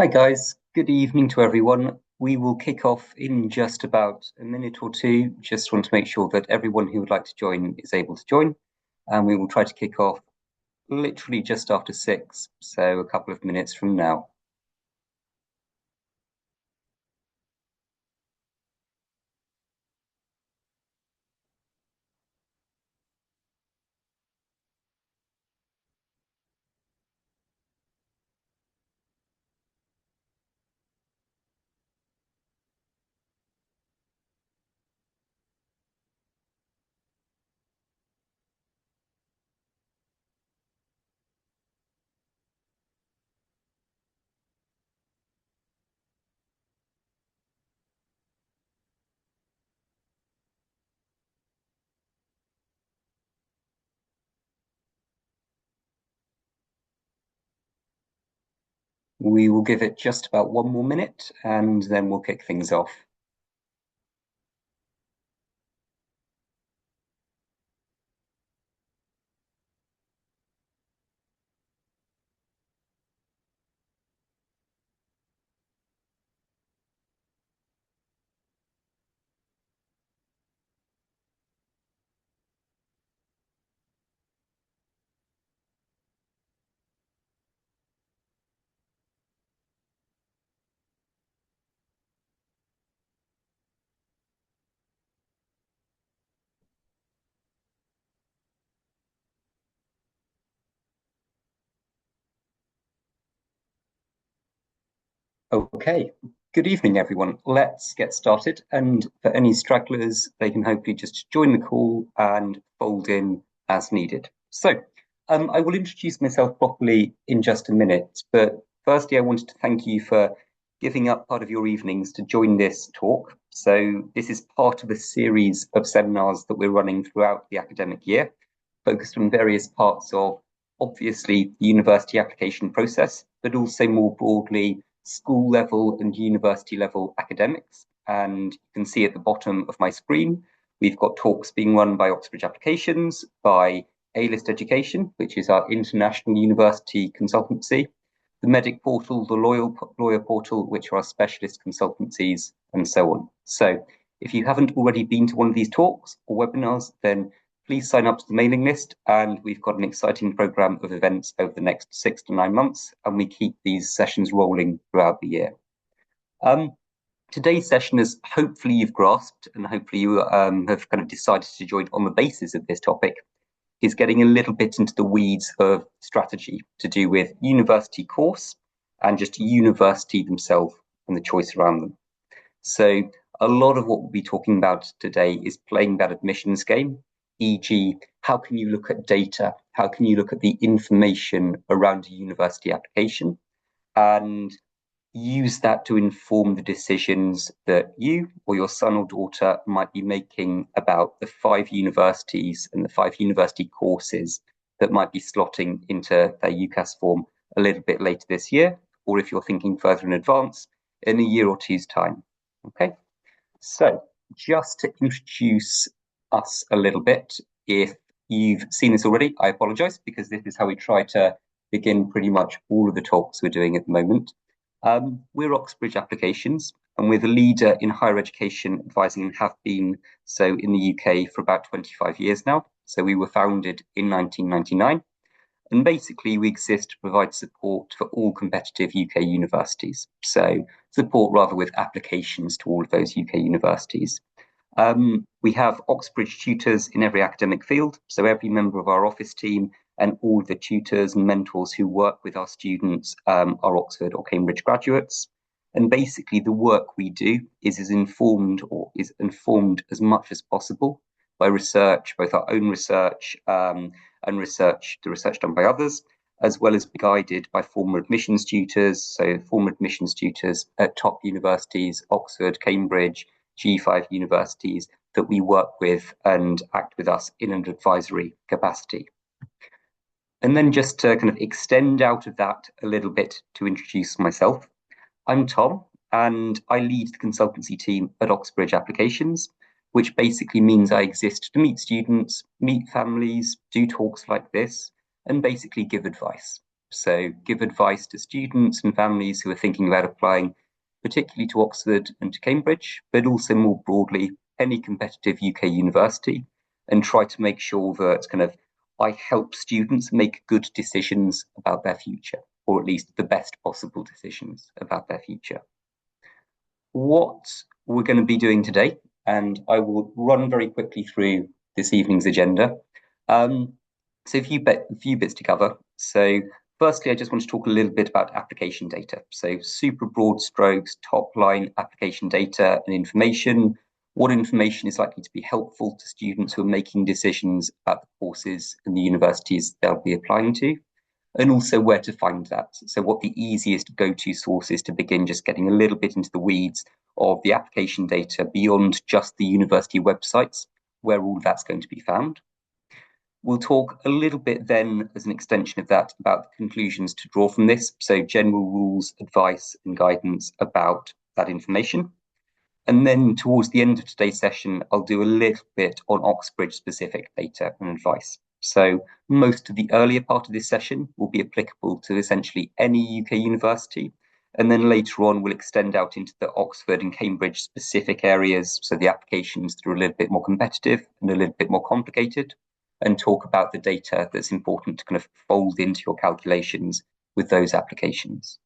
Hi guys, good evening to everyone. We will kick off in just about a minute or two. Just want to make sure that everyone who would like to join is able to join, and we will try to kick off literally just after 6, so a couple of minutes from now. We will give it just about one more minute, and then we'll kick things off. Okay, good evening, everyone. Let's get started. And for any stragglers, they can hopefully just join the call and fold in as needed. I will introduce myself properly in just a minute. But firstly, I wanted to thank you for giving up part of your evenings to join this talk. So, this is part of a series of seminars that we're running throughout the academic year, focused on various parts of obviously the university application process, but also more broadly school level and university level academics. And you can see at the bottom of my screen, we've got talks being run by Oxbridge Applications, by A-List Education, which is our international university consultancy, the Medic Portal, the Lawyer Portal, which are our specialist consultancies, and so on. So if you haven't already been to one of these talks or webinars, then please sign up to the mailing list, and we've got an exciting program of events over the next 6 to 9 months, and we keep these sessions rolling throughout the year. Today's session is hopefully you've grasped, and hopefully you have kind of decided to join on the basis of this topic, is getting a little bit into the weeds of strategy to do with university course and just university themselves and the choice around them. So a lot of what we'll be talking about today is playing that admissions game, e.g., how can you look at data? How can you look at the information around a university application and use that to inform the decisions that you or your son or daughter might be making about the 5 universities and the 5 university courses that might be slotting into their UCAS form a little bit later this year, or if you're thinking further in advance, in a year or two's time. Okay, so just to introduce us a little bit, if you've seen this already, I apologize, because this is how we try to begin pretty much all of the talks we're doing at the moment. We're Oxbridge Applications, and we're the leader in higher education advising and have been so in the UK for about 25 years now. So we were founded in 1999, and basically we exist to provide support for all competitive UK universities. So support rather with applications to all of those UK universities. We have Oxbridge tutors in every academic field, so every member of our office team and all the tutors and mentors who work with our students are Oxford or Cambridge graduates. And basically the work we do is informed as much as possible by research, both our own research and the research done by others, as well as guided by former admissions tutors, so former admissions tutors at top universities, Oxford, Cambridge, G5 universities that we work with and act with us in an advisory capacity. And then just to kind of extend out of that a little bit to introduce myself, I'm Tom, and I lead the consultancy team at Oxbridge Applications, which basically means I exist to meet students, meet families, do talks like this, and basically give advice. So give advice to students and families who are thinking about applying, particularly to Oxford and to Cambridge, but also more broadly, any competitive UK university, and try to make sure that I help students make good decisions about their future, or at least the best possible decisions about their future. What we're going to be doing today, and I will run very quickly through this evening's agenda. So a few bits to cover. So firstly, I just want to talk a little bit about application data. So super broad strokes, top line application data and information. What information is likely to be helpful to students who are making decisions about the courses and the universities they'll be applying to, and also where to find that. So what the easiest go-to source is to begin just getting a little bit into the weeds of the application data beyond just the university websites, where all of that's going to be found. We'll talk a little bit then, as an extension of that, about the conclusions to draw from this. So general rules, advice, and guidance about that information. And then towards the end of today's session, I'll do a little bit on Oxbridge specific data and advice. So most of the earlier part of this session will be applicable to essentially any UK university. And then later on, we'll extend out into the Oxford and Cambridge specific areas. So the applications that are a little bit more competitive and a little bit more complicated, and talk about the data that's important to kind of fold into your calculations with those applications.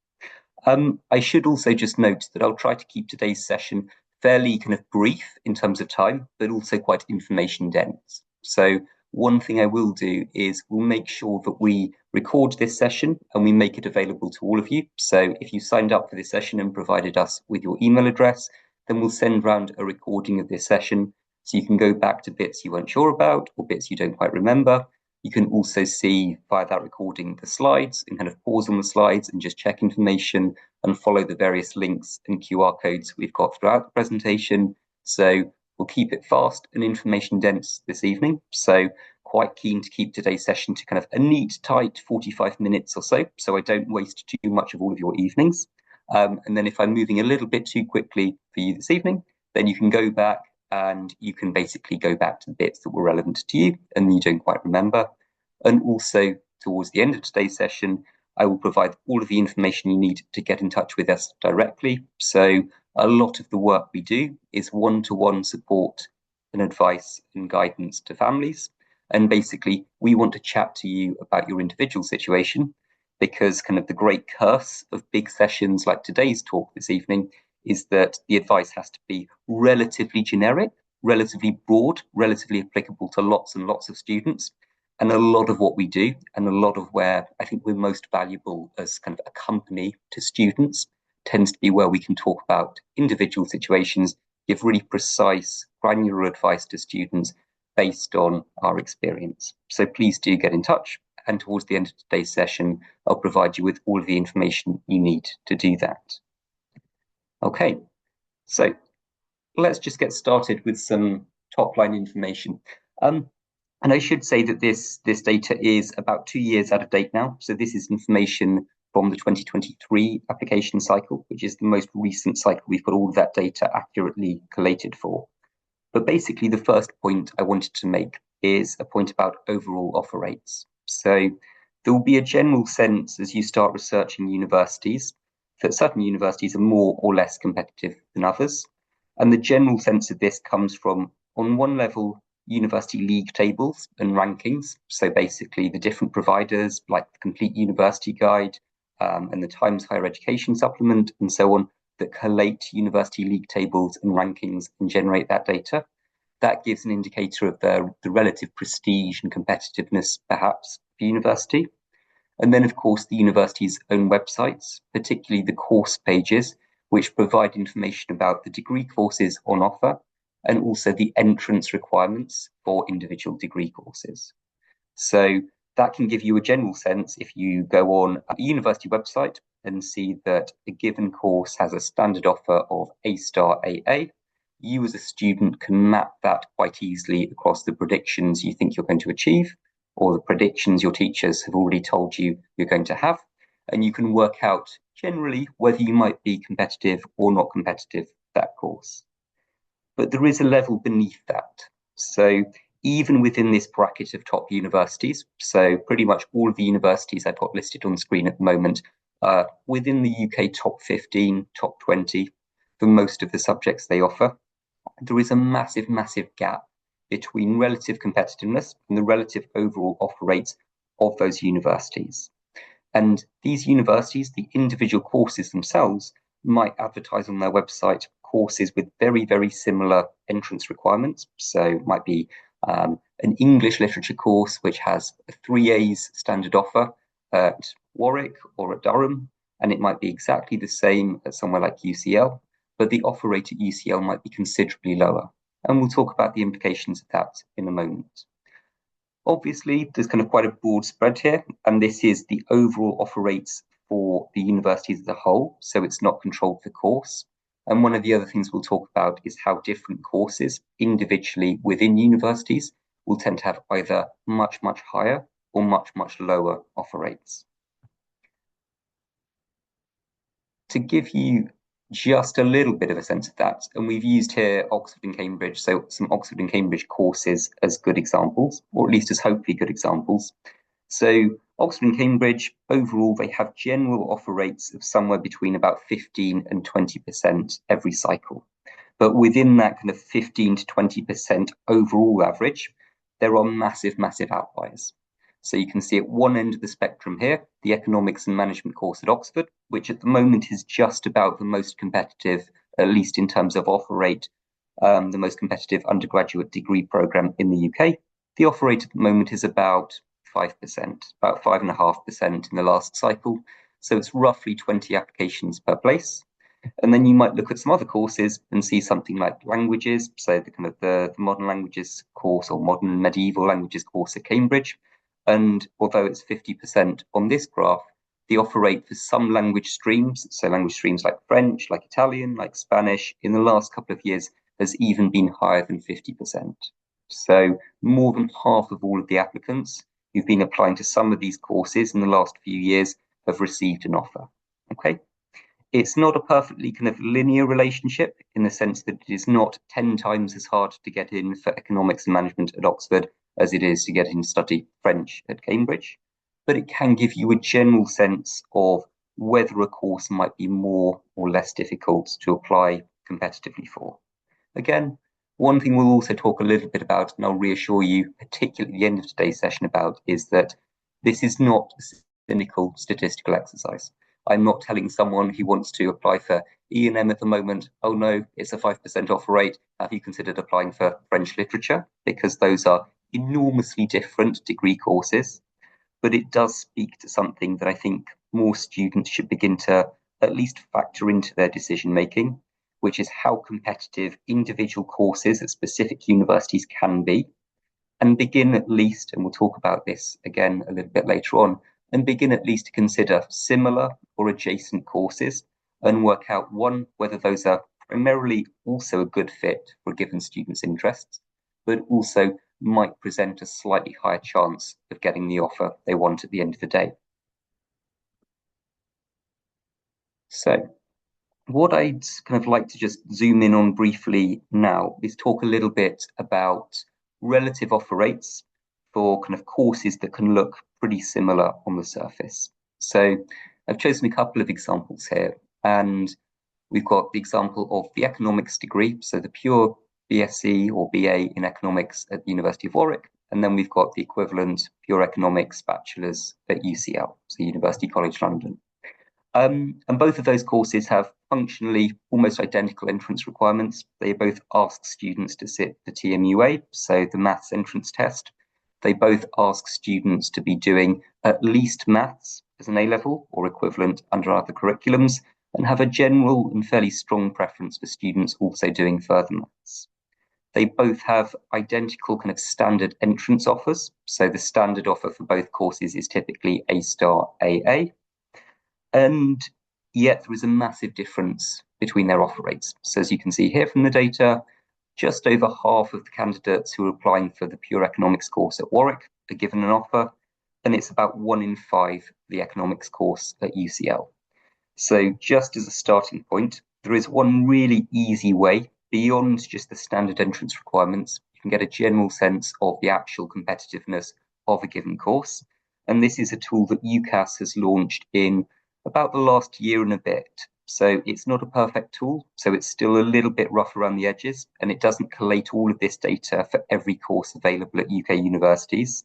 I should also just note that I'll try to keep today's session fairly kind of brief in terms of time, but also quite information dense. So one thing I will do is we'll make sure that we record this session and we make it available to all of you. So if you signed up for this session and provided us with your email address, then we'll send round a recording of this session, so you can go back to bits you weren't sure about or bits you don't quite remember. You can also see via that recording the slides and kind of pause on the slides and just check information and follow the various links and QR codes we've got throughout the presentation. So we'll keep it fast and information dense this evening. So quite keen to keep today's session to kind of a neat, tight 45 minutes or so I don't waste too much of all of your evenings. And then if I'm moving a little bit too quickly for you this evening, then you can go back and you can basically go back to the bits that were relevant to you and you don't quite remember. And also towards the end of today's session, I will provide all of the information you need to get in touch with us directly. So a lot of the work we do is one-to-one support and advice and guidance to families. And basically, we want to chat to you about your individual situation, because kind of the great curse of big sessions like today's talk this evening is that the advice has to be relatively generic, relatively broad, relatively applicable to lots and lots of students. And a lot of what we do, and a lot of where I think we're most valuable as kind of a company to students, tends to be where we can talk about individual situations, give really precise, granular advice to students based on our experience. So please do get in touch. And towards the end of today's session, I'll provide you with all of the information you need to do that. Okay, so let's just get started with some top line information. And I should say that this data is about 2 years out of date now. So this is information from the 2023 application cycle, which is the most recent cycle we've got all of that data accurately collated for. But basically, the first point I wanted to make is a point about overall offer rates. So there will be a general sense as you start researching universities that certain universities are more or less competitive than others. And the general sense of this comes from, on one level, university league tables and rankings. So basically the different providers like the Complete University Guide and the Times Higher Education Supplement and so on that collate university league tables and rankings and generate that data. That gives an indicator of the relative prestige and competitiveness, perhaps, for university. And then, of course, the university's own websites, particularly the course pages, which provide information about the degree courses on offer and also the entrance requirements for individual degree courses. So that can give you a general sense if you go on a university website and see that a given course has a standard offer of A-star AA. You as a student can map that quite easily across the predictions you think you're going to achieve, or the predictions your teachers have already told you you're going to have, and you can work out generally whether you might be competitive or not competitive for that course. But there is a level beneath that. So even within this bracket of top universities, so pretty much all of the universities I've got listed on screen at the moment, within the UK top 15, top 20 for most of the subjects they offer, there is a massive, massive gap between relative competitiveness and the relative overall offer rates of those universities. And these universities, the individual courses themselves, might advertise on their website courses with very, very similar entrance requirements. So it might be an English literature course which has a 3A's standard offer at Warwick or at Durham, and it might be exactly the same at somewhere like UCL, but the offer rate at UCL might be considerably lower. And we'll talk about the implications of that in a moment. Obviously, there's kind of quite a broad spread here, and this is the overall offer rates for the universities as a whole, so it's not controlled for course. And one of the other things we'll talk about is how different courses individually within universities will tend to have either much, much higher or much, much lower offer rates. To give you just a little bit of a sense of that, and we've used here Oxford and Cambridge, so some Oxford and Cambridge courses as good examples, or at least as hopefully good examples. So Oxford and Cambridge, overall, they have general offer rates of somewhere between about 15 and 20% every cycle. But within that kind of 15 to 20% overall average, there are massive, massive outliers. So you can see at one end of the spectrum here, the economics and management course at Oxford, which at the moment is just about the most competitive, at least in terms of offer rate, the most competitive undergraduate degree program in the UK. The offer rate at the moment is about 5%, about 5.5% in the last cycle. So it's roughly 20 applications per place. And then you might look at some other courses and see something like languages, so the kind of the modern languages course or modern medieval languages course at Cambridge. And although it's 50% on this graph, the offer rate for some language streams, so language streams like French, like Italian, like Spanish, in the last couple of years has even been higher than 50%. So more than half of all of the applicants who've been applying to some of these courses in the last few years have received an offer. Okay. It's not a perfectly kind of linear relationship in the sense that it is not 10 times as hard to get in for economics and management at Oxford as it is to get in to study French at Cambridge, but it can give you a general sense of whether a course might be more or less difficult to apply competitively for. Again, one thing we'll also talk a little bit about, and I'll reassure you, particularly at the end of today's session about, is that this is not a cynical statistical exercise. I'm not telling someone who wants to apply for E&M at the moment, oh no, it's a 5% offer rate, have you considered applying for French literature? Because those are enormously different degree courses, but it does speak to something that I think more students should begin to at least factor into their decision making, which is how competitive individual courses at specific universities can be, and begin at least, and we'll talk about this again a little bit later on, and begin at least to consider similar or adjacent courses and work out, one, whether those are primarily also a good fit for a given student's interests, but also might present a slightly higher chance of getting the offer they want at the end of the day. So what I'd kind of like to just zoom in on briefly now is talk a little bit about relative offer rates for kind of courses that can look pretty similar on the surface. So I've chosen a couple of examples here, and we've got the example of the economics degree, so the pure BSc or BA in economics at the University of Warwick, and then we've got the equivalent pure economics bachelor's at UCL, so University College London. And both of those courses have functionally almost identical entrance requirements. They both ask students to sit the TMUA, so the maths entrance test. They both ask students to be doing at least maths as an A-level or equivalent under other curriculums, and have a general and fairly strong preference for students also doing further maths. They both have identical kind of standard entrance offers. So the standard offer for both courses is typically A star AA. And yet there is a massive difference between their offer rates. So as you can see here from the data, just over half of the candidates who are applying for the pure economics course at Warwick are given an offer, and it's about 1 in 5 the economics course at UCL. So just as a starting point, there is one really easy way beyond just the standard entrance requirements. You can get a general sense of the actual competitiveness of a given course. And this is a tool that UCAS has launched in about the last year and a bit. So it's not a perfect tool, so it's still a little bit rough around the edges, and it doesn't collate all of this data for every course available at UK universities.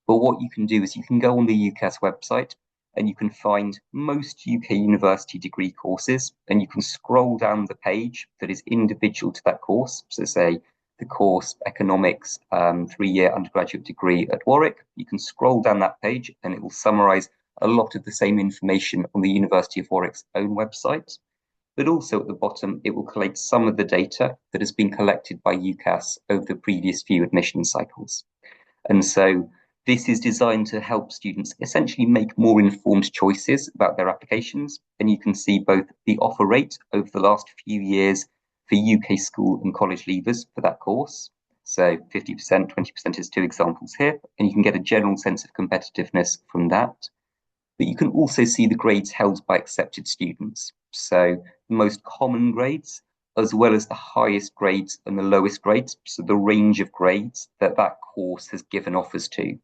But what you can do is you can go on the UCAS website and you can find most UK university degree courses, and you can scroll down the page that is individual to that course. So say the course Economics 3-year undergraduate degree at Warwick, you can scroll down that page and it will summarize a lot of the same information on the University of Warwick's own website. But also at the bottom, it will collate some of the data that has been collected by UCAS over the previous few admission cycles. And so this is designed to help students essentially make more informed choices about their applications. And you can see both the offer rate over the last few years for UK school and college leavers for that course. So 50%, 20% is two examples here, and you can get a general sense of competitiveness from that. But you can also see the grades held by accepted students. So the most common grades, as well as the highest grades and the lowest grades, so the range of grades that that course has given offers to.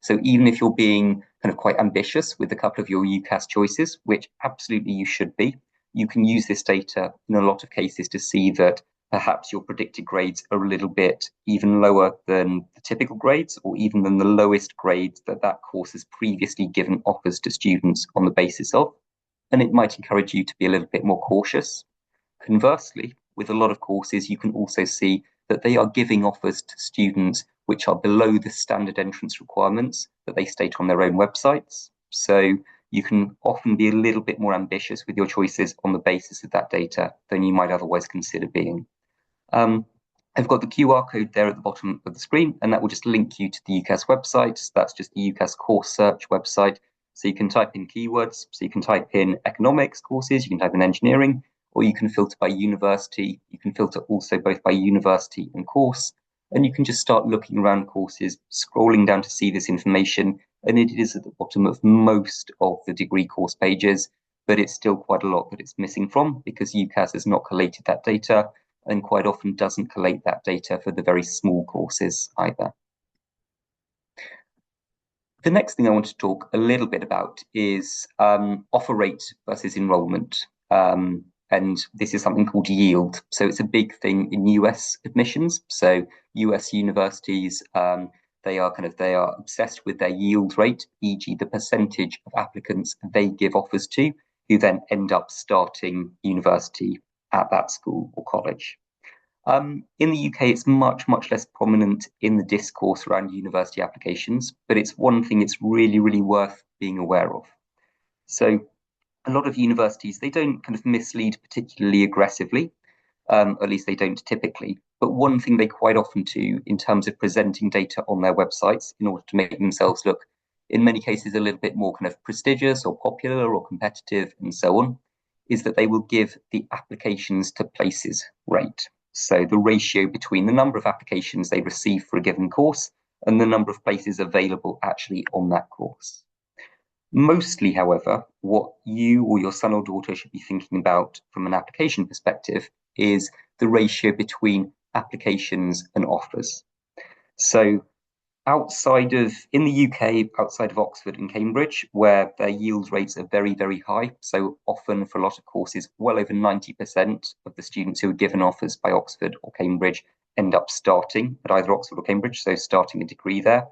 So even if you're being kind of quite ambitious with a couple of your UCAS choices, which absolutely you should be, you can use this data in a lot of cases to see that perhaps your predicted grades are a little bit even lower than the typical grades, or even than the lowest grades that that course has previously given offers to students on the basis of. And it might encourage you to be a little bit more cautious. Conversely, with a lot of courses, you can also see that they are giving offers to students which are below the standard entrance requirements that they state on their own websites. So you can often be a little bit more ambitious with your choices on the basis of that data than you might otherwise consider being. I've got the QR code there at the bottom of the screen, and that will just link you to the UCAS website. So that's just the UCAS course search website. So you can type in keywords. So you can type in economics courses, you can type in engineering, or you can filter by university. You can filter also both by university and course. And you can just start looking around courses, scrolling down to see this information. And it is at the bottom of most of the degree course pages, but it's still quite a lot that it's missing from because UCAS has not collated that data, and quite often doesn't collate that data for the very small courses either. The next thing I want to talk a little bit about is offer rate versus enrollment. And this is something called yield. So it's a big thing in US admissions. So US universities, they are obsessed with their yield rate, e.g. the percentage of applicants they give offers to, who then end up starting university at that school or college. In the UK, it's much, much less prominent in the discourse around university applications, but it's one thing it's really, really worth being aware of. So a lot of universities, they don't kind of mislead particularly aggressively, at least they don't typically. But one thing they quite often do in terms of presenting data on their websites in order to make themselves look, in many cases, a little bit more kind of prestigious or popular or competitive and so on, is that they will give the applications to places rate. So the ratio between the number of applications they receive for a given course and the number of places available actually on that course. Mostly, however, what you or your son or daughter should be thinking about from an application perspective is the ratio between applications and offers. So in the UK, outside of Oxford and Cambridge, where their yield rates are very, very high, so often for a lot of courses, well over 90% of the students who are given offers by Oxford or Cambridge end up starting at either Oxford or Cambridge, so starting a degree there.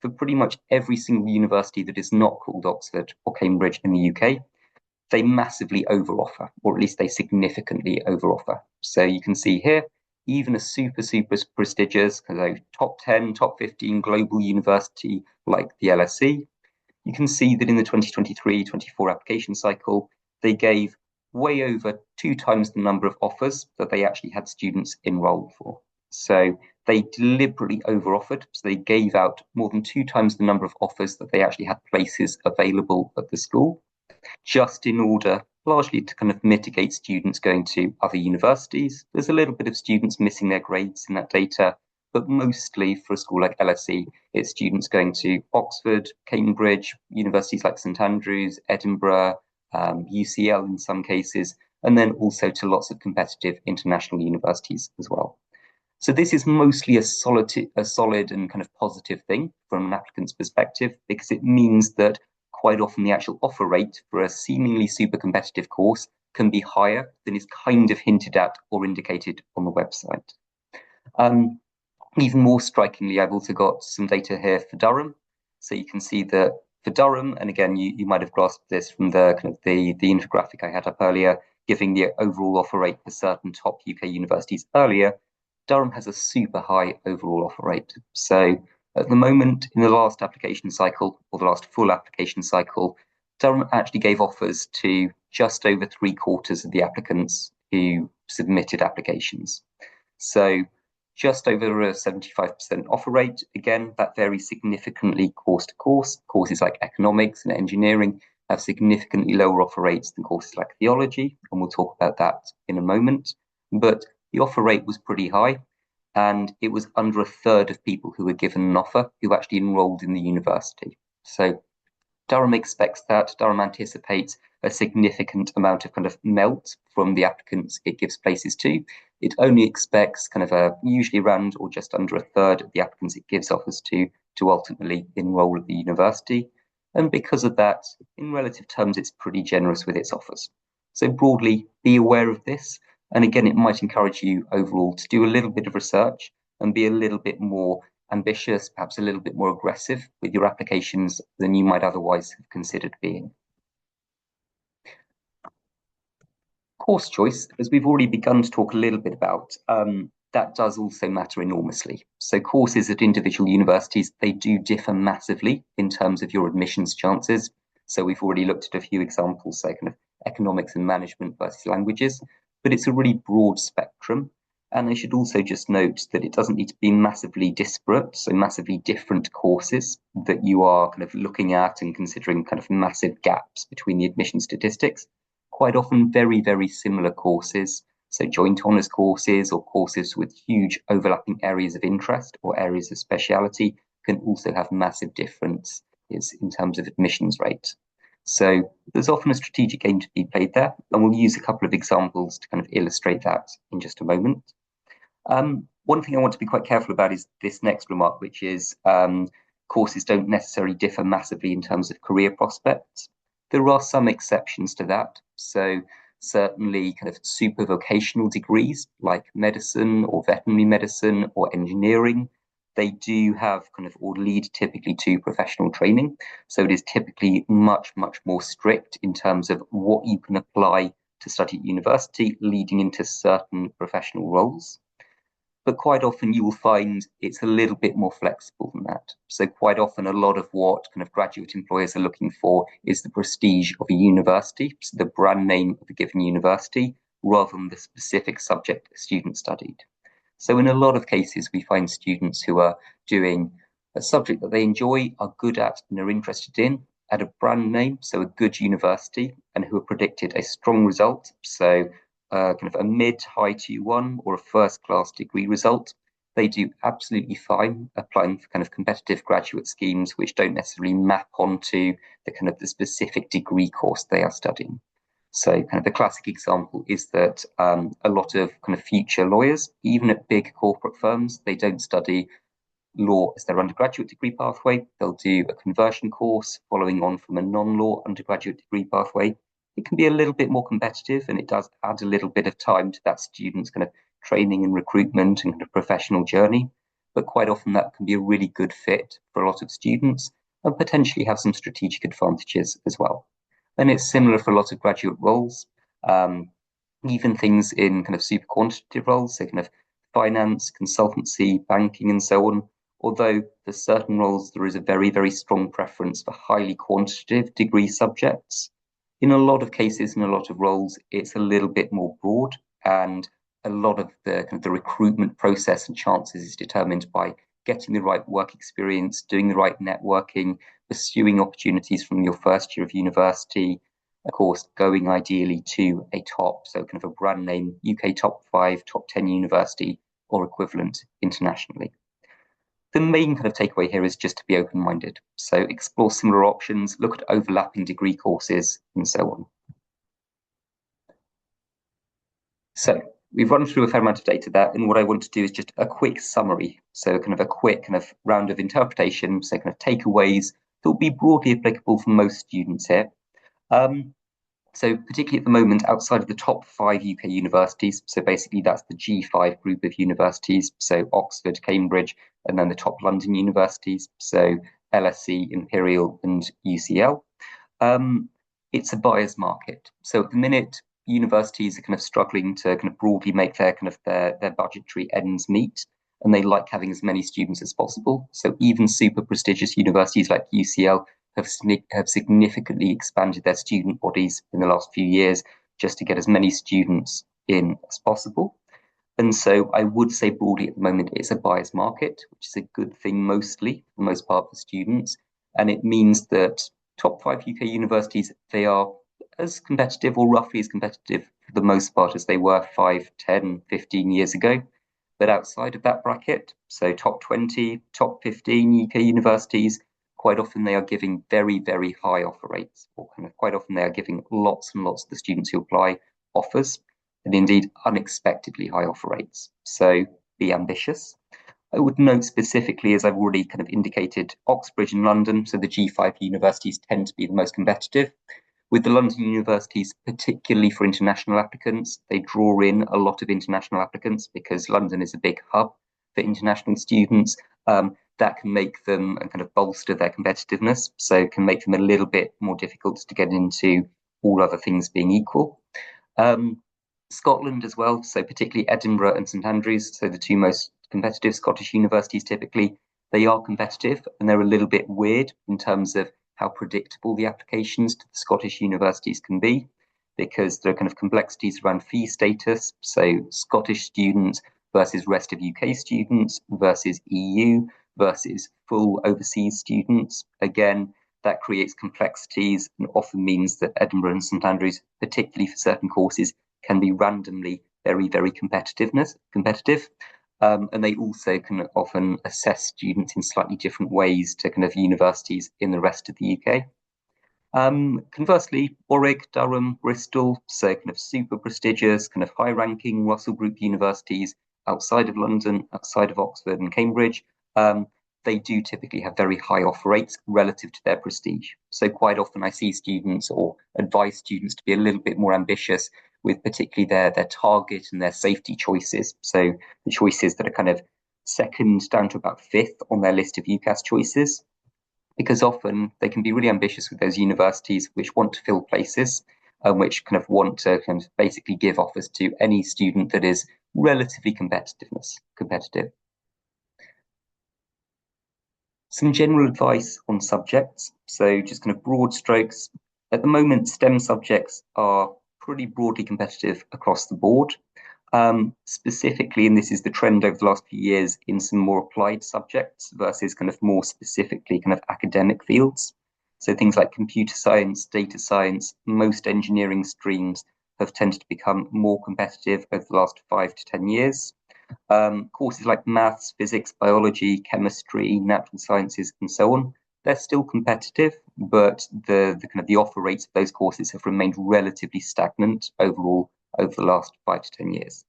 For pretty much every single university that is not called Oxford or Cambridge in the UK, they massively overoffer, or at least they significantly overoffer. So you can see here, even a super, super prestigious, top 10, top 15 global university like the LSE, you can see that in the 2023-24 application cycle, they gave way over 2 times the number of offers that they actually had students enrolled for. So they deliberately overoffered. So they gave out more than 2 times the number of offers that they actually had places available at the school, just in order largely to kind of mitigate students going to other universities. There's a little bit of students missing their grades in that data, but mostly for a school like LSE, it's students going to Oxford, Cambridge, universities like St Andrews, Edinburgh, UCL in some cases, and then also to lots of competitive international universities as well. So this is mostly a solid and kind of positive thing from an applicant's perspective, because it means that quite often the actual offer rate for a seemingly super competitive course can be higher than is kind of hinted at or indicated on the website. Um, Even more strikingly, I've also got some data here for Durham. So you can see that for Durham, and again, you might have grasped this from the kind of the infographic I had up earlier, giving the overall offer rate for certain top UK universities earlier. Durham has a super high overall offer rate. So at the moment, in the last application cycle, or the last full application cycle, Durham actually gave offers to just over 3/4 of the applicants who submitted applications. So just over a 75% offer rate. Again, that varies significantly course to course. Courses like economics and engineering have significantly lower offer rates than courses like theology, and we'll talk about that in a moment. But the offer rate was pretty high, and it was under a third of people who were given an offer who actually enrolled in the university. So Durham expects that. Durham anticipates a significant amount of kind of melt from the applicants it gives places to. It only expects kind of usually around or just under a third of the applicants it gives offers to ultimately enroll at the university. And because of that, in relative terms, it's pretty generous with its offers. So broadly, be aware of this. And again, it might encourage you overall to do a little bit of research and be a little bit more ambitious, perhaps a little bit more aggressive with your applications than you might otherwise have considered being. Course choice, as we've already begun to talk a little bit about, that does also matter enormously. So courses at individual universities, they do differ massively in terms of your admissions chances. So we've already looked at a few examples, say kind of economics and management versus languages, but it's a really broad spectrum. And I should also just note that it doesn't need to be massively disparate, so massively different courses that you are kind of looking at and considering kind of massive gaps between the admission statistics. Quite often very, very similar courses, so joint honours courses or courses with huge overlapping areas of interest or areas of speciality can also have massive differences in terms of admissions rate. So there's often a strategic game to be played there, and we'll use a couple of examples to kind of illustrate that in just a moment. One thing I want to be quite careful about is this next remark, which is courses don't necessarily differ massively in terms of career prospects. There are some exceptions to that. So certainly kind of super vocational degrees like medicine or veterinary medicine or engineering, they do have kind of or lead typically to professional training. So it is typically much, much more strict in terms of what you can apply to study at university, leading into certain professional roles. But quite often you will find it's a little bit more flexible than that. So quite often a lot of what kind of graduate employers are looking for is the prestige of a university, so the brand name of a given university, rather than the specific subject a student studied. So in a lot of cases, we find students who are doing a subject that they enjoy, are good at, and are interested in, at a brand name, so a good university, and who have predicted a strong result, so kind of a mid-high 2-1 or a first-class degree result, they do absolutely fine applying for kind of competitive graduate schemes which don't necessarily map onto the kind of the specific degree course they are studying. So kind of the classic example is that a lot of kind of future lawyers, even at big corporate firms, they don't study law as their undergraduate degree pathway. They'll do a conversion course following on from a non-law undergraduate degree pathway. It can be a little bit more competitive, and it does add a little bit of time to that student's kind of training and recruitment and kind of professional journey. But quite often that can be a really good fit for a lot of students and potentially have some strategic advantages as well. And it's similar for a lot of graduate roles, even things in kind of super quantitative roles, so kind of finance, consultancy, banking, and so on. Although for certain roles, there is a very, very strong preference for highly quantitative degree subjects. In a lot of cases, in a lot of roles, it's a little bit more broad, and a lot of the kind of the recruitment process and chances is determined by getting the right work experience, doing the right networking, pursuing opportunities from your first year of university, of course, going ideally to a top, so kind of a brand name UK top 5, top 10 university or equivalent internationally. The main kind of takeaway here is just to be open-minded. So explore similar options, look at overlapping degree courses, and so on. So we've run through a fair amount of data there, and what I want to do is just a quick summary. So kind of a quick kind of round of interpretation, so kind of takeaways that will be broadly applicable for most students here. So particularly at the moment, outside of the top 5 UK universities, so basically that's the G5 group of universities, so Oxford, Cambridge, and then the top London universities, so LSE, Imperial, and UCL. It's a buyer's market. So at the minute, universities are kind of struggling to kind of broadly make their budgetary ends meet, and they like having as many students as possible. So even super prestigious universities like UCL have significantly expanded their student bodies in the last few years just to get as many students in as possible. And so I would say broadly at the moment it's a buyer's market, which is a good thing mostly, for the most part for students. And it means that top 5 UK universities, they are as competitive or roughly as competitive for the most part as they were 5, 10, 15 years ago. But outside of that bracket, so top 20, top 15 UK universities, quite often they are giving very, very high offer rates, or kind of quite often they are giving lots and lots of the students who apply offers, and indeed unexpectedly high offer rates. So be ambitious. I would note specifically, as I've already kind of indicated, Oxbridge and London, so the G5 universities tend to be the most competitive. With the London universities, particularly for international applicants, they draw in a lot of international applicants because London is a big hub for international students. That can make them and kind of bolster their competitiveness, so can make them a little bit more difficult to get into, all other things being equal. Scotland as well, so particularly Edinburgh and St Andrews, so the two most competitive Scottish universities typically, they are competitive and they're a little bit weird in terms of how predictable the applications to the Scottish universities can be, because there are kind of complexities around fee status, so Scottish students versus rest of UK students versus EU versus full overseas students. Again, that creates complexities and often means that Edinburgh and St Andrews, particularly for certain courses, can be randomly very, very competitive. And they also can often assess students in slightly different ways to kind of universities in the rest of the UK. Conversely, Warwick, Durham, Bristol, so kind of super prestigious, kind of high ranking Russell Group universities outside of London, outside of Oxford and Cambridge, they do typically have very high offer rates relative to their prestige. So quite often I see students or advise students to be a little bit more ambitious with particularly their target and their safety choices. So the choices that are kind of second down to about fifth on their list of UCAS choices, because often they can be really ambitious with those universities which want to fill places and which kind of want to kind of basically give offers to any student that is relatively competitive. Some general advice on subjects. So just kind of broad strokes. At the moment, STEM subjects are pretty broadly competitive across the board. Specifically, and this is the trend over the last few years, in some more applied subjects versus kind of more specifically kind of academic fields. So things like computer science, data science, most engineering streams have tended to become more competitive over the last 5 to 10 years. Courses like maths, physics, biology, chemistry, natural sciences, and so on, they're still competitive, but the kind of the offer rates of those courses have remained relatively stagnant overall over the last 5 to 10 years.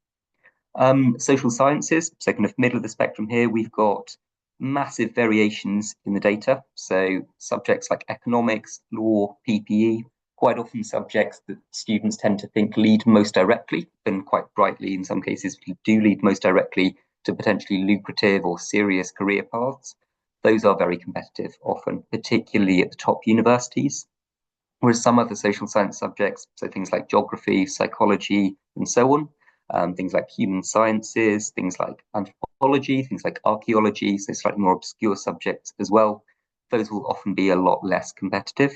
Social sciences, so kind of middle of the spectrum here, we've got massive variations in the data. So subjects like economics, law, PPE, quite often subjects that students tend to think lead most directly, and quite brightly in some cases do lead most directly to potentially lucrative or serious career paths. Those are very competitive often, particularly at the top universities. Whereas some other social science subjects, so things like geography, psychology, and so on, things like human sciences, things like anthropology, things like archaeology, so slightly more obscure subjects as well, those will often be a lot less competitive.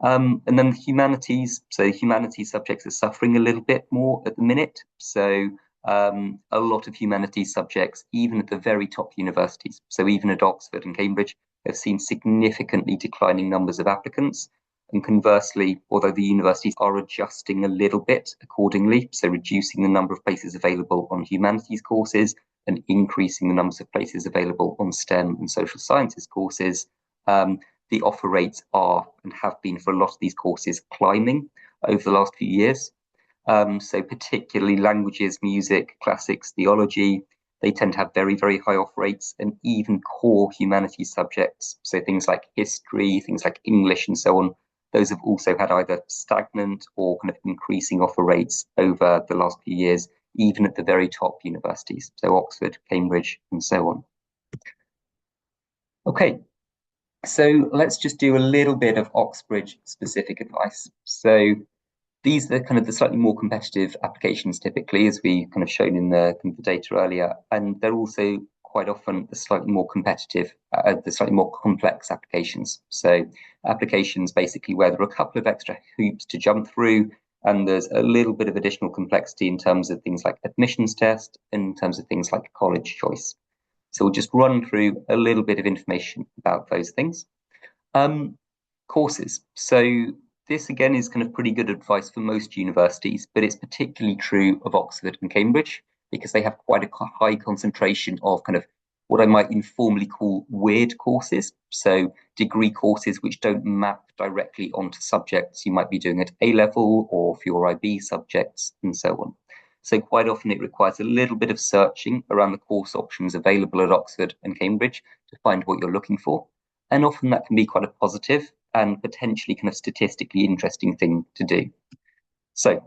And then the humanities, so humanities subjects are suffering a little bit more at the minute. So a lot of humanities subjects, even at the very top universities, so even at Oxford and Cambridge, have seen significantly declining numbers of applicants. And conversely, although the universities are adjusting a little bit accordingly, so reducing the number of places available on humanities courses and increasing the numbers of places available on STEM and social sciences courses, the offer rates are and have been for a lot of these courses climbing over the last few years. So particularly languages, music, classics, theology, they tend to have very, very high off rates, and even core humanities subjects. So things like history, things like English and so on, those have also had either stagnant or kind of increasing offer rates over the last few years, even at the very top universities, so Oxford, Cambridge, and so on. Okay, so let's just do a little bit of Oxbridge specific advice. So these are kind of the slightly more competitive applications typically, as we kind of shown in the data earlier, and they're also quite often the slightly more competitive, the slightly more complex applications. So applications basically where there are a couple of extra hoops to jump through, and there's a little bit of additional complexity in terms of things like admissions test, and in terms of things like college choice. So we'll just run through a little bit of information about those things. Courses. So this again is kind of pretty good advice for most universities, but it's particularly true of Oxford and Cambridge because they have quite a high concentration of kind of what I might informally call weird courses. So degree courses which don't map directly onto subjects you might be doing at A level or for your IB subjects and so on. So quite often it requires a little bit of searching around the course options available at Oxford and Cambridge to find what you're looking for. And often that can be quite a positive and potentially kind of statistically interesting thing to do. So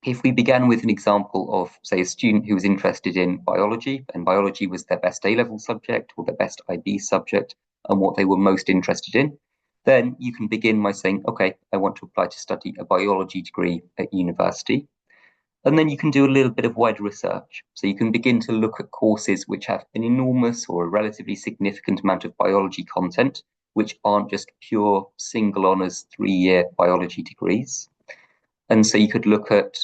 if we began with an example of, say, a student who was interested in biology, and biology was their best A-level subject or their best IB subject, and what they were most interested in, then you can begin by saying, okay, I want to apply to study a biology degree at university. And then you can do a little bit of wider research. So you can begin to look at courses which have an enormous or a relatively significant amount of biology content, which aren't just pure single honours 3-year biology degrees. And so you could look at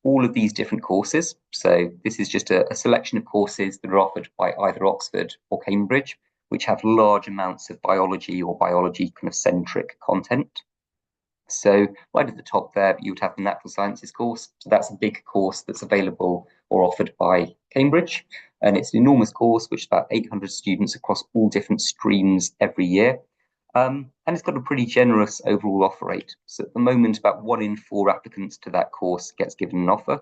all of these different courses. So this is just a selection of courses that are offered by either Oxford or Cambridge, which have large amounts of biology or biology kind of centric content. So right at the top there, you would have the natural sciences course. So that's a big course that's available or offered by Cambridge. And it's an enormous course, which is about 800 students across all different streams every year. And it's got a pretty generous overall offer rate. So at the moment, about 1 in 4 applicants to that course gets given an offer,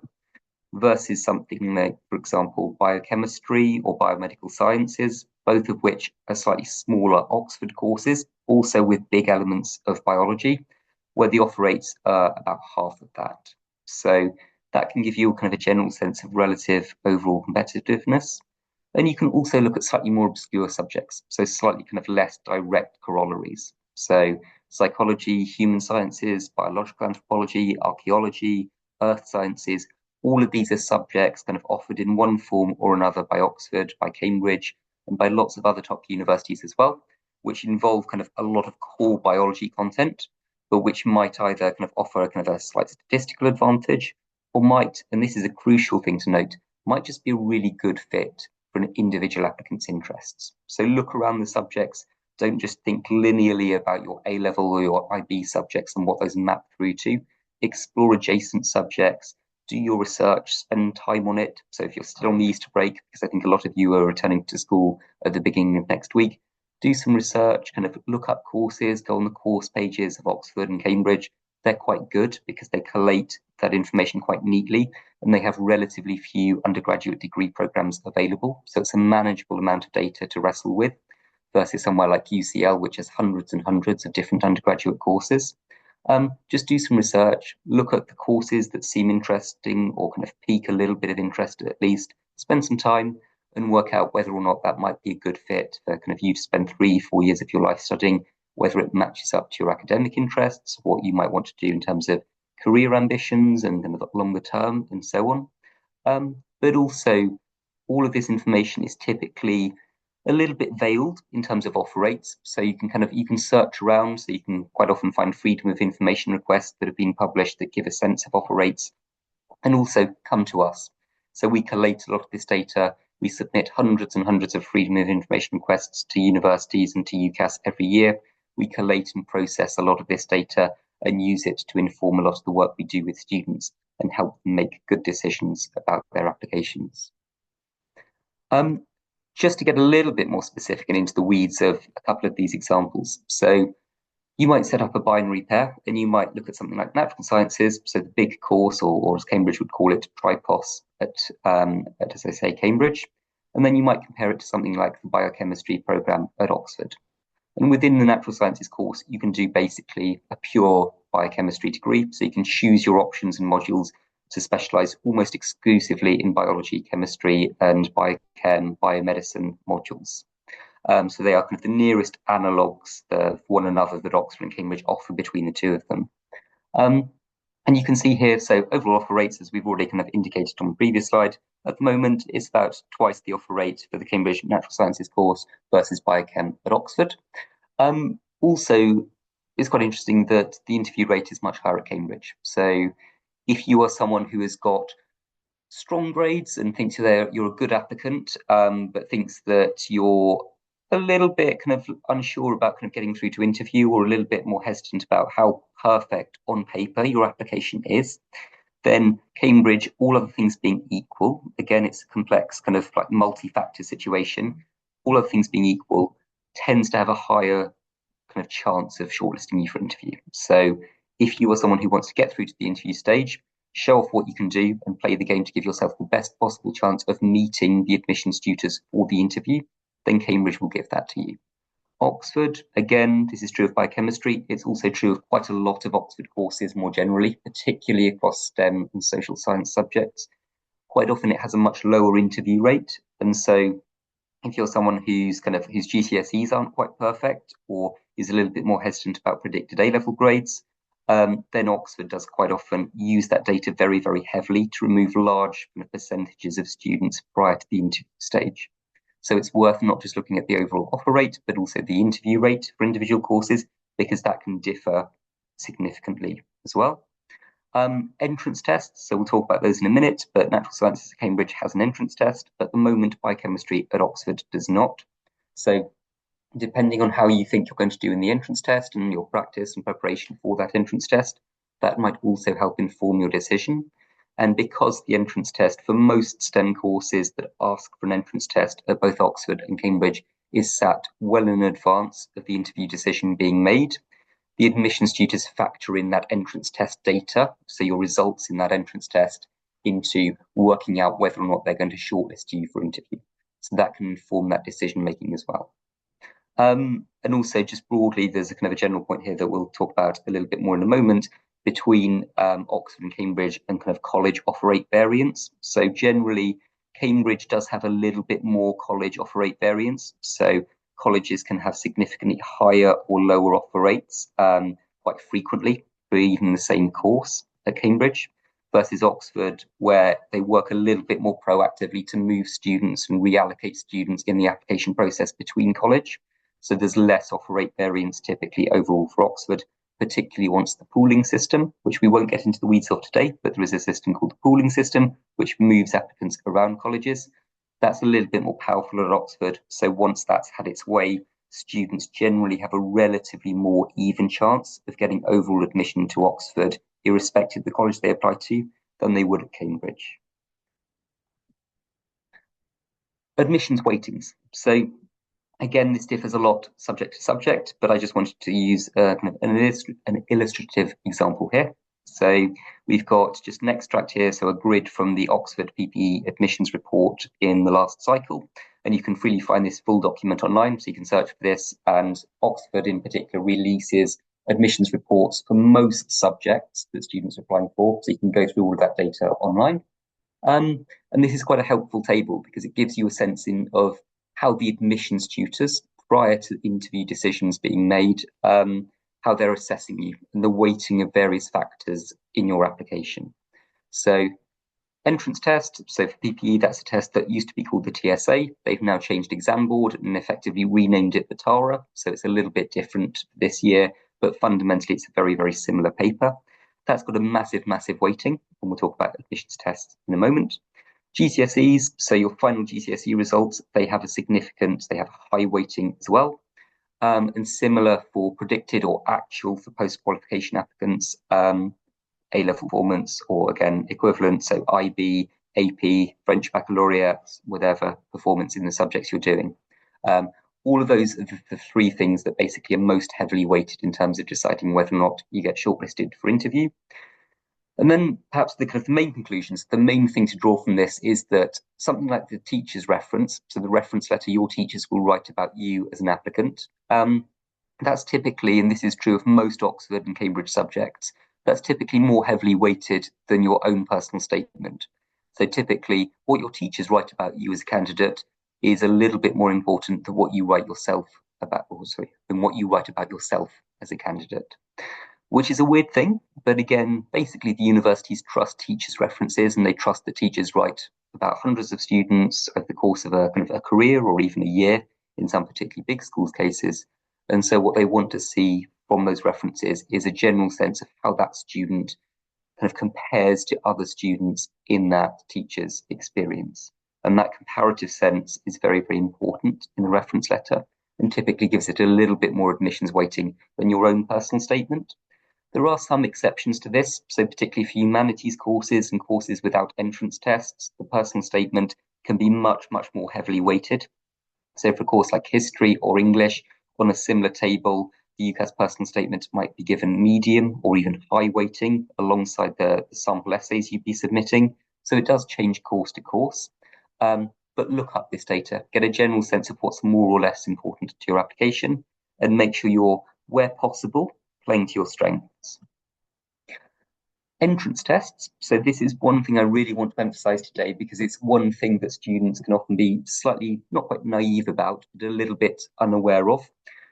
versus something like, for example, biochemistry or biomedical sciences, both of which are slightly smaller Oxford courses, also with big elements of biology, where the offer rates are about half of that. So that can give you kind of a general sense of relative overall competitiveness. And you can also look at slightly more obscure subjects, so slightly kind of less direct corollaries. So psychology, human sciences, biological anthropology, archaeology, earth sciences, all of these are subjects kind of offered in one form or another by Oxford, by Cambridge, and by lots of other top universities as well, which involve kind of a lot of core biology content, but which might either kind of offer a kind of a slight statistical advantage, or might, and this is a crucial thing to note, might just be a really good fit for an individual applicant's interests. So look around the subjects, don't just think linearly about your A-level or your IB subjects and what those map through to. Explore adjacent subjects, do your research, spend time on it. So if you're still on the Easter break, because I think a lot of you are returning to school at the beginning of next week, do some research, kind of look up courses, go on the course pages of Oxford and Cambridge. They're quite good because they collate that information quite neatly, and they have relatively few undergraduate degree programs available. So it's a manageable amount of data to wrestle with versus somewhere like UCL, which has hundreds and hundreds of different undergraduate courses. Just do some research, look at the courses that seem interesting or kind of pique a little bit of interest at least, spend some time and work out whether or not that might be a good fit for kind of you to spend 3-4 years of your life studying, whether it matches up to your academic interests, what you might want to do in terms of career ambitions and kind of longer term and so on. But also all of this information is typically a little bit veiled in terms of offer rates. So you can search around, so you can quite often find freedom of information requests that have been published that give a sense of offer rates, and also come to us. So we collate a lot of this data. We submit hundreds and hundreds of freedom of information requests to universities and to UCAS every year. We collate and process a lot of this data and use it to inform a lot of the work we do with students and help them make good decisions about their applications. Just to get a little bit more specific and into the weeds of a couple of these examples. So You might set up a binary pair and you might look at something like natural sciences, so the big course, or as Cambridge would call it, tripos at, as I say, Cambridge. And then you might compare it to something like the biochemistry program at Oxford. And within the natural sciences course, you can do basically a pure biochemistry degree. So you can choose your options and modules to specialize almost exclusively in biology, chemistry, and biochem, biomedicine modules. So they are kind of the nearest analogues for one another that Oxford and Cambridge offer between the two of them. And you can see here, so overall offer rates, as we've already kind of indicated on the previous slide, at the moment it's about twice the offer rate for the Cambridge Natural Sciences course versus biochem at Oxford. Also, it's quite interesting that the interview rate is much higher at Cambridge. So if you are someone who has got strong grades and thinks you're a good applicant, but thinks that you're a little bit kind of unsure about kind of getting through to interview, or a little bit more hesitant about how perfect on paper your application is, then Cambridge, all other things being equal, again, it's a complex kind of like multi-factor situation, all other things being equal, tends to have a higher kind of chance of shortlisting you for interview. So if you are someone who wants to get through to the interview stage, show off what you can do and play the game to give yourself the best possible chance of meeting the admissions tutors for the interview, then Cambridge will give that to you. Oxford, again, this is true of biochemistry. It's also true of quite a lot of Oxford courses more generally, particularly across STEM and social science subjects. Quite often it has a much lower interview rate. And so if you're someone whose GCSEs aren't quite perfect, or is a little bit more hesitant about predicted A-level grades, then Oxford does quite often use that data very, very heavily to remove large percentages of students prior to the interview stage. So it's worth not just looking at the overall offer rate, but also the interview rate for individual courses, because that can differ significantly as well. Entrance tests, so we'll talk about those in a minute, but Natural Sciences at Cambridge has an entrance test. At the moment, biochemistry at Oxford does not. So depending on how you think you're going to do in the entrance test and your practice and preparation for that entrance test, that might also help inform your decision. And because the entrance test for most STEM courses that ask for an entrance test at both Oxford and Cambridge is sat well in advance of the interview decision being made, the admissions tutors factor in that entrance test data, so your results in that entrance test, into working out whether or not they're going to shortlist you for interview. So that can inform that decision making as well. And also, just broadly, there's a kind of a general point here that we'll talk about a little bit more in a moment between Oxford and Cambridge and kind of college offer rate variance. So generally, Cambridge does have a little bit more college offer rate variance. So colleges can have significantly higher or lower offer rates quite frequently for even the same course at Cambridge, versus Oxford, where they work a little bit more proactively to move students and reallocate students in the application process between college. So there's less offer rate variance typically overall for Oxford, particularly once the pooling system, which we won't get into the weeds of today, but there is a system called the pooling system, which moves applicants around colleges. That's a little bit more powerful at Oxford. So once that's had its way, students generally have a relatively more even chance of getting overall admission to Oxford, irrespective of the college they apply to, than they would at Cambridge. Admissions weightings. So again, this differs a lot subject to subject, but I just wanted to use kind of an illustrative example here. So we've got just an extract here, so a grid from the Oxford PPE admissions report in the last cycle. And you can freely find this full document online, so you can search for this. And Oxford in particular releases admissions reports for most subjects that students are applying for. So you can go through all of that data online. And this is quite a helpful table because it gives you a sense of how the admissions tutors, prior to interview decisions being made, how they're assessing you and the weighting of various factors in your application. So entrance test, so for PPE, that's a test that used to be called the TSA. They've now changed exam board and effectively renamed it the TARA. So it's a little bit different this year, but fundamentally it's a very, very similar paper. That's got a massive, massive weighting, and we'll talk about admissions tests in a moment. GCSEs, so your final GCSE results, they have a high weighting as well. And similar for predicted or actual for post-qualification applicants, A-level performance, or again, equivalent, so IB, AP, French baccalaureate, whatever performance in the subjects you're doing. all of those are the three things that basically are most heavily weighted in terms of deciding whether or not you get shortlisted for interview. And then perhaps the kind of the main conclusions, the main thing to draw from this is that something like the teacher's reference, so the reference letter your teachers will write about you as an applicant, that's typically, and this is true of most Oxford and Cambridge subjects, that's typically more heavily weighted than your own personal statement. So typically, what your teachers write about you as a candidate is a little bit more important than what you write yourself about, than what you write about yourself as a candidate, which is a weird thing. But again, basically, the universities trust teachers' references, and they trust that teachers write about hundreds of students over the course of a kind of a career or even a year in some particularly big schools' cases. And so what they want to see from those references is a general sense of how that student kind of compares to other students in that teacher's experience. And that comparative sense is very, very important in the reference letter and typically gives it a little bit more admissions weighting than your own personal statement. There are some exceptions to this, so particularly for humanities courses and courses without entrance tests, the personal statement can be much, much more heavily weighted. So for a course like history or English, on a similar table, the UCAS personal statement might be given medium or even high weighting alongside the sample essays you'd be submitting. So it does change course to course. But look up this data, get a general sense of what's more or less important to your application, and make sure you're, where possible, playing to your strengths. Entrance tests. So this is one thing I really want to emphasize today because it's one thing that students can often be slightly, not quite naive about, but a little bit unaware of.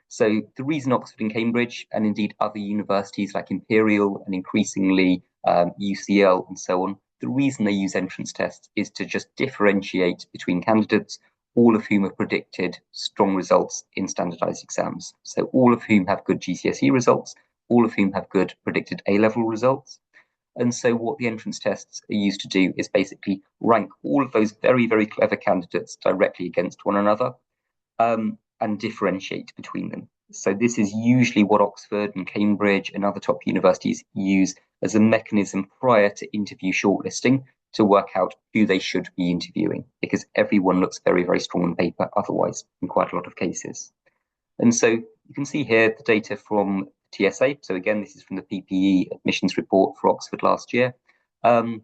So the reason Oxford and Cambridge, and indeed other universities like Imperial and increasingly UCL and so on, the reason they use entrance tests is to just differentiate between candidates, all of whom have predicted strong results in standardized exams. So all of whom have good GCSE results, all of whom have good predicted A-level results. And so what the entrance tests are used to do is basically rank all of those very, very clever candidates directly against one another and differentiate between them. So this is usually what Oxford and Cambridge and other top universities use as a mechanism prior to interview shortlisting to work out who they should be interviewing, because everyone looks very, very strong on paper otherwise in quite a lot of cases. And so you can see here the data from TSA. So again, this is from the PPE admissions report for Oxford last year. And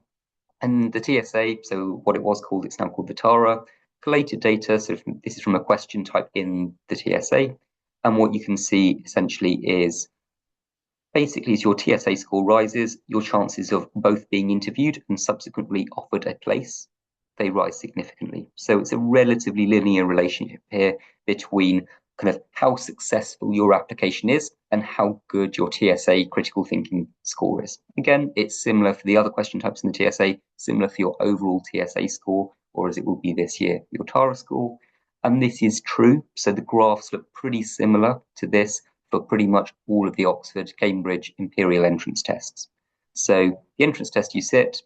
the TSA, so what it was called, it's now called the TARA, collated data. So this is from a question type in the TSA. And what you can see essentially is basically as your TSA score rises, your chances of both being interviewed and subsequently offered a place, they rise significantly. So it's a relatively linear relationship here between kind of how successful your application is and how good your TSA critical thinking score is. Again, it's similar for the other question types in the TSA, similar for your overall TSA score, or as it will be this year, your TARA score. And this is true. So the graphs look pretty similar to this for pretty much all of the Oxford, Cambridge, Imperial entrance tests. So the entrance test you sit,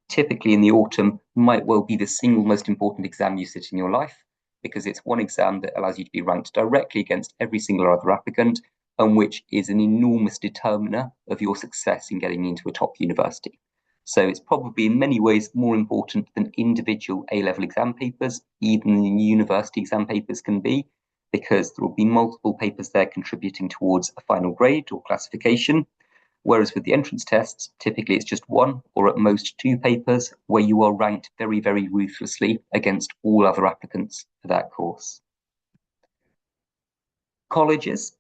typically in the autumn, might well be the single most important exam you sit in your life, because it's one exam that allows you to be ranked directly against every single other applicant, and which is an enormous determiner of your success in getting into a top university. So it's probably in many ways more important than individual A-level exam papers, even the university exam papers can be, because there will be multiple papers there contributing towards a final grade or classification. Whereas with the entrance tests, typically it's just one or at most two papers where you are ranked very, very ruthlessly against all other applicants for that course. Colleges.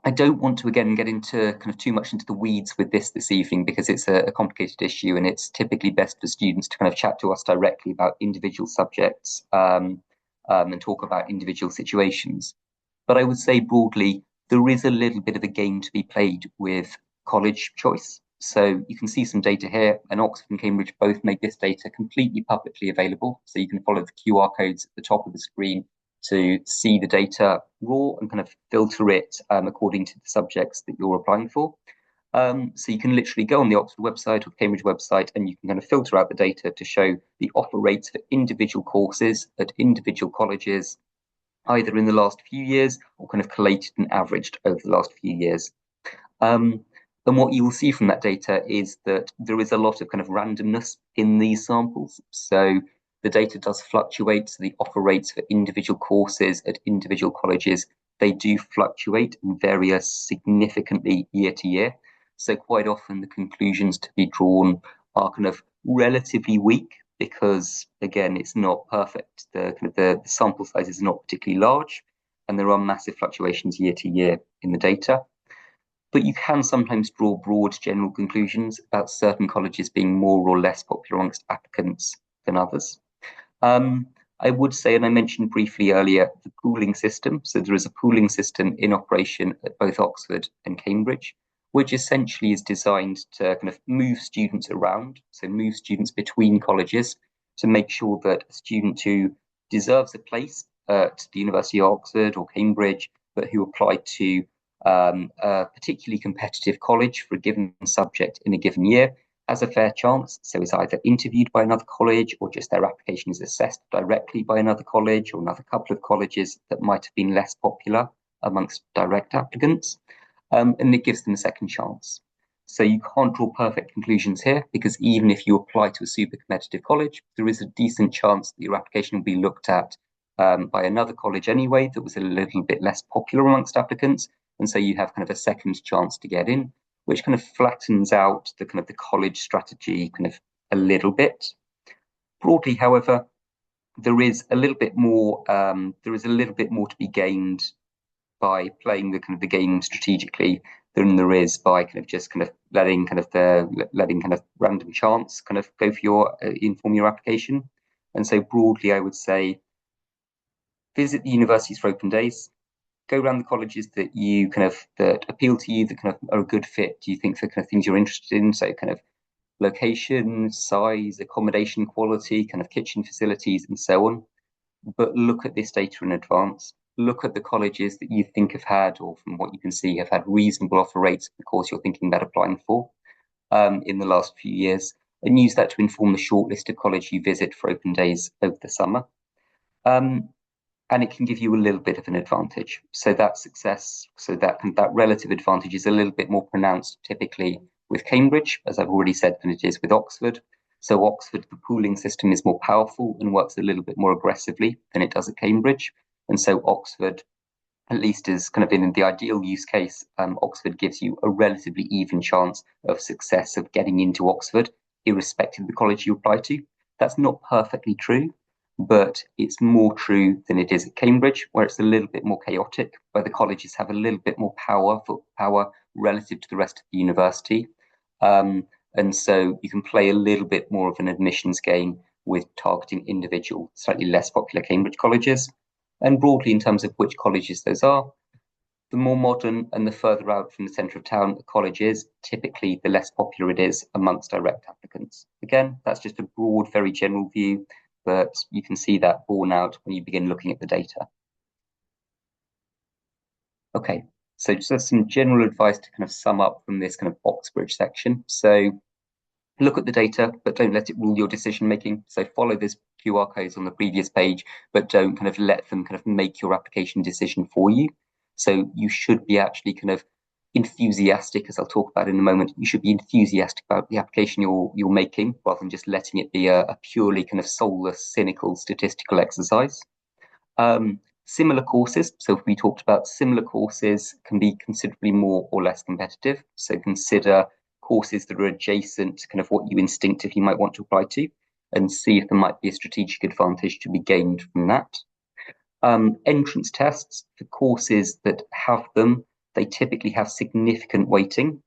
I don't want to, again, get into kind of too much into the weeds with this evening because it's a complicated issue and it's typically best for students to kind of chat to us directly about individual subjects and talk about individual situations. But I would say broadly, there is a little bit of a game to be played with college choice. So you can see some data here, and Oxford and Cambridge both made this data completely publicly available. So you can follow the QR codes at the top of the screen to see the data raw and kind of filter it according to the subjects that you're applying for. So you can literally go on the Oxford website or the Cambridge website and you can kind of filter out the data to show the offer rates for individual courses at individual colleges, either in the last few years or kind of collated and averaged over the last few years. And what you will see from that data is that there is a lot of kind of randomness in these samples. So The data does fluctuate, so the offer rates for individual courses at individual colleges, they do fluctuate and vary significantly year to year. So quite often the conclusions to be drawn are kind of relatively weak because, again, it's not perfect. The sample size is not particularly large, and there are massive fluctuations year to year in the data. But you can sometimes draw broad general conclusions about certain colleges being more or less popular amongst applicants than others. I would say, and I mentioned briefly earlier, the pooling system. So there is a pooling system in operation at both Oxford and Cambridge, which essentially is designed to kind of move students around, so move students between colleges to make sure that a student who deserves a place at the University of Oxford or Cambridge, but who applied to a particularly competitive college for a given subject in a given year, has a fair chance, so is either interviewed by another college or just their application is assessed directly by another college or another couple of colleges that might have been less popular amongst direct applicants, and it gives them a second chance. So you can't draw perfect conclusions here because even if you apply to a super competitive college, there is a decent chance that your application will be looked at by another college anyway that was a little bit less popular amongst applicants, and so you have kind of a second chance to get in, which kind of flattens out the kind of the college strategy kind of a little bit. Broadly, however, there is a little bit more. There is a little bit more to be gained by playing the kind of the game strategically than there is by kind of just kind of letting kind of random chance kind of go for your inform your application. And so broadly, I would say visit the universities for open days. Go around the colleges that you kind of that appeal to you, that kind of are a good fit. Do you think for kind of things you're interested in? So kind of location, size, accommodation quality, kind of kitchen facilities, and so on. But look at this data in advance. Look at the colleges that you think have had, or from what you can see, have had reasonable offer rates for the course you're thinking about applying for in the last few years, and use that to inform the shortlist of college you visit for open days over the summer. And it can give you a little bit of an advantage. So that success, so that relative advantage is a little bit more pronounced typically with Cambridge, as I've already said, than it is with Oxford. So Oxford, the pooling system is more powerful and works a little bit more aggressively than it does at Cambridge. And so Oxford, at least is kind of in the ideal use case, Oxford gives you a relatively even chance of success of getting into Oxford, irrespective of the college you apply to. That's not perfectly true, but it's more true than it is at Cambridge, where it's a little bit more chaotic, where the colleges have a little bit more power relative to the rest of the university. And so you can play a little bit more of an admissions game with targeting individual, slightly less popular Cambridge colleges. And broadly, in terms of which colleges those are, the more modern and the further out from the centre of town a college is, typically the less popular it is amongst direct applicants. Again, that's just a broad, very general view, but you can see that borne out when you begin looking at the data. Okay, so just some general advice to kind of sum up from this kind of Oxbridge section. So look at the data, but don't let it rule your decision making. So follow this QR codes on the previous page, but don't kind of let them kind of make your application decision for you. So you should be actually kind of enthusiastic, as I'll talk about in a moment. You should be enthusiastic about the application you're making, rather than just letting it be a purely kind of soulless, cynical statistical exercise. Similar courses. So if we talked about similar courses can be considerably more or less competitive. So consider courses that are adjacent to kind of what you instinctively might want to apply to, and see if there might be a strategic advantage to be gained from that. Entrance tests for courses that have them, they typically have significant weighting.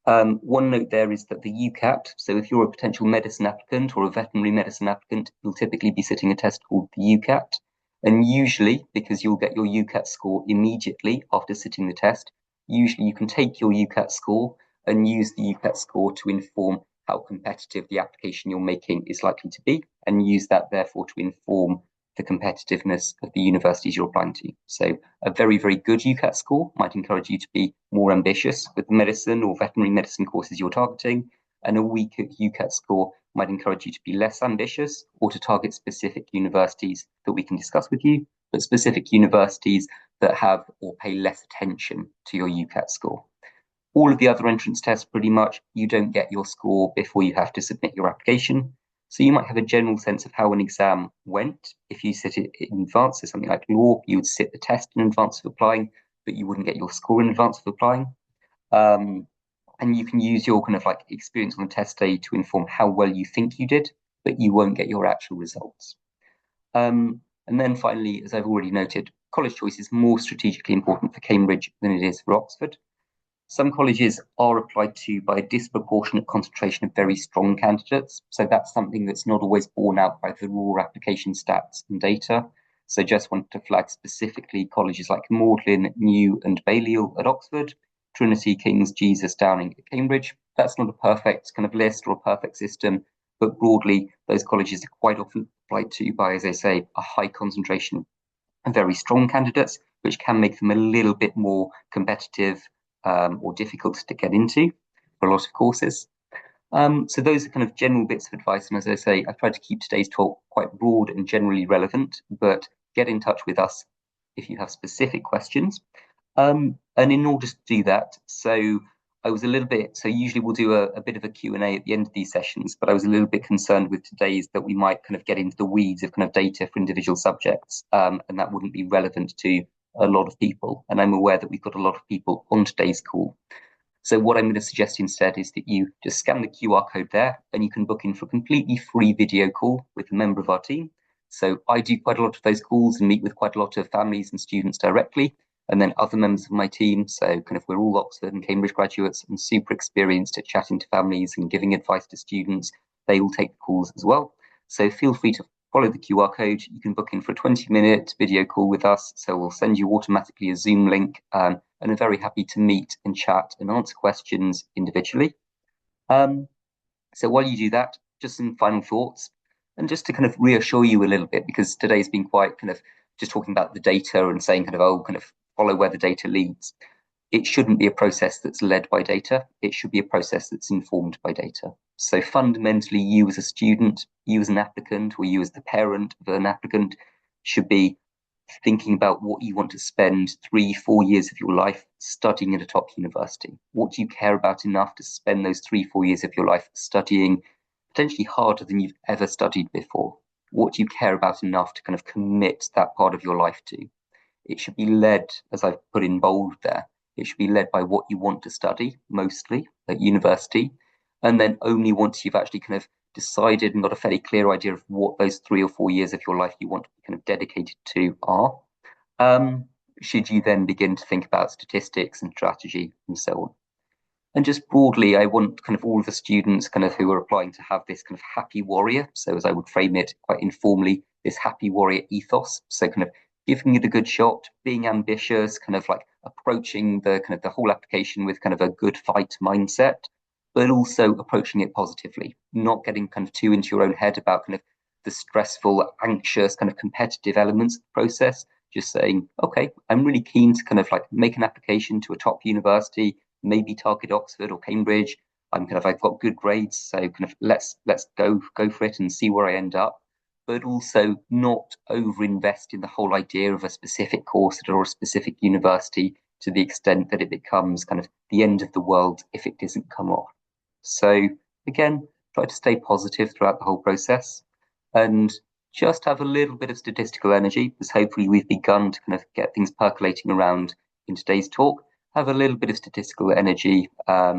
One note there is that the UCAT, so if you're a potential medicine applicant or a veterinary medicine applicant, you'll typically be sitting a test called the UCAT. And usually, because you'll get your UCAT score immediately after sitting the test, usually you can take your UCAT score and use the UCAT score to inform how competitive the application you're making is likely to be, and use that therefore to inform the competitiveness of the universities you're applying to. So a very, very good UCAT score might encourage you to be more ambitious with the medicine or veterinary medicine courses you're targeting, and a weak UCAT score might encourage you to be less ambitious or to target specific universities that we can discuss with you, but specific universities that have or pay less attention to your UCAT score. All of the other entrance tests, pretty much, you don't get your score before you have to submit your application. So you might have a general sense of how an exam went. If you sit it in advance, so something like law, you would sit the test in advance of applying, but you wouldn't get your score in advance of applying. Um, and you can use your kind of like experience on the test day to inform how well you think you did, but you won't get your actual results. And then finally, as I've already noted, college choice is more strategically important for Cambridge than it is for Oxford. Some colleges are applied to by a disproportionate concentration of very strong candidates. So that's something that's not always borne out by the raw application stats and data. So just wanted to flag specifically colleges like Magdalen, New and Balliol at Oxford, Trinity, King's, Jesus, Downing at Cambridge. That's not a perfect kind of list or a perfect system, but broadly, those colleges are quite often applied to by, as I say, a high concentration of very strong candidates, which can make them a little bit more competitive or difficult to get into for a lot of courses. So those are kind of general bits of advice. And as I say, I've tried to keep today's talk quite broad and generally relevant, but get in touch with us if you have specific questions. And in order to do that, so I was a little bit, so usually we'll do a bit of a Q&A at the end of these sessions, but I was a little bit concerned with today's that we might kind of get into the weeds of kind of data for individual subjects, and that wouldn't be relevant to a lot of people. And I'm aware that we've got a lot of people on today's call. So what I'm going to suggest instead is that you just scan the QR code there and you can book in for a completely free video call with a member of our team. So I do quite a lot of those calls and meet with quite a lot of families and students directly, and then other members of my team. So kind of we're all Oxford and Cambridge graduates and super experienced at chatting to families and giving advice to students. They all take the calls as well. So feel free to follow the QR code. You can book in for a 20-minute video call with us. So we'll send you automatically a Zoom link, and are very happy to meet and chat and answer questions individually. So while you do that, just some final thoughts, and just to kind of reassure you a little bit, because today's been quite kind of just talking about the data and saying kind of, oh, kind of follow where the data leads. It shouldn't be a process that's led by data. It should be a process that's informed by data. So fundamentally, you as a student, you as an applicant, or you as the parent of an applicant should be thinking about what you want to spend 3-4 years of your life studying at a top university. What do you care about enough to spend those 3-4 years of your life studying potentially harder than you've ever studied before? What do you care about enough to kind of commit that part of your life to? It should be led, as I've put in bold there, it should be led by what you want to study, mostly at university. And then only once you've actually kind of decided and got a fairly clear idea of what those 3 or 4 years of your life you want to be kind of dedicated to are, should you then begin to think about statistics and strategy and so on. And just broadly, I want kind of all of the students kind of who are applying to have this kind of happy warrior. So as I would frame it quite informally, this happy warrior ethos. So kind of giving it a good shot, being ambitious, kind of like approaching the kind of the whole application with kind of a good fight mindset, but also approaching it positively, not getting kind of too into your own head about kind of the stressful, anxious, kind of competitive elements of the process. Just saying, okay, I'm really keen to kind of like make an application to a top university, maybe target Oxford or Cambridge. I've got good grades, so kind of let's go for it and see where I end up. But also not overinvest in the whole idea of a specific course or a specific university to the extent that it becomes kind of the end of the world if it doesn't come off. So again, try to stay positive throughout the whole process and just have a little bit of statistical energy, because hopefully we've begun to kind of get things percolating around in today's talk. Have a little bit of statistical energy,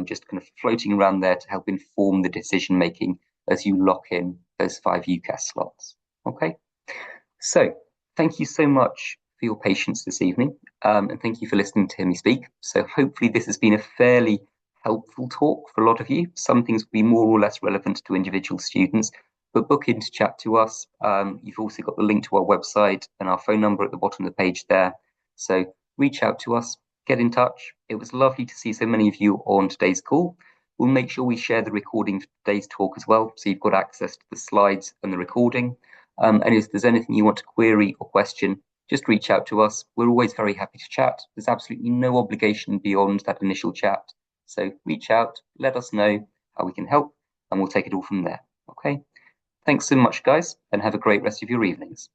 just kind of floating around there to help inform the decision making as you lock in those 5 UCAS slots. Okay, so thank you so much for your patience this evening, and thank you for listening to me speak. So hopefully this has been a fairly helpful talk for a lot of you. Some things will be more or less relevant to individual students, but book in to chat to us. You've also got the link to our website and our phone number at the bottom of the page there. So reach out to us, get in touch. It was lovely to see so many of you on today's call. We'll make sure we share the recording for today's talk as well, so you've got access to the slides and the recording. And if there's anything you want to query or question, just reach out to us. We're always very happy to chat. There's absolutely no obligation beyond that initial chat. So reach out, let us know how we can help, and we'll take it all from there. Okay. Thanks so much, guys, and have a great rest of your evenings.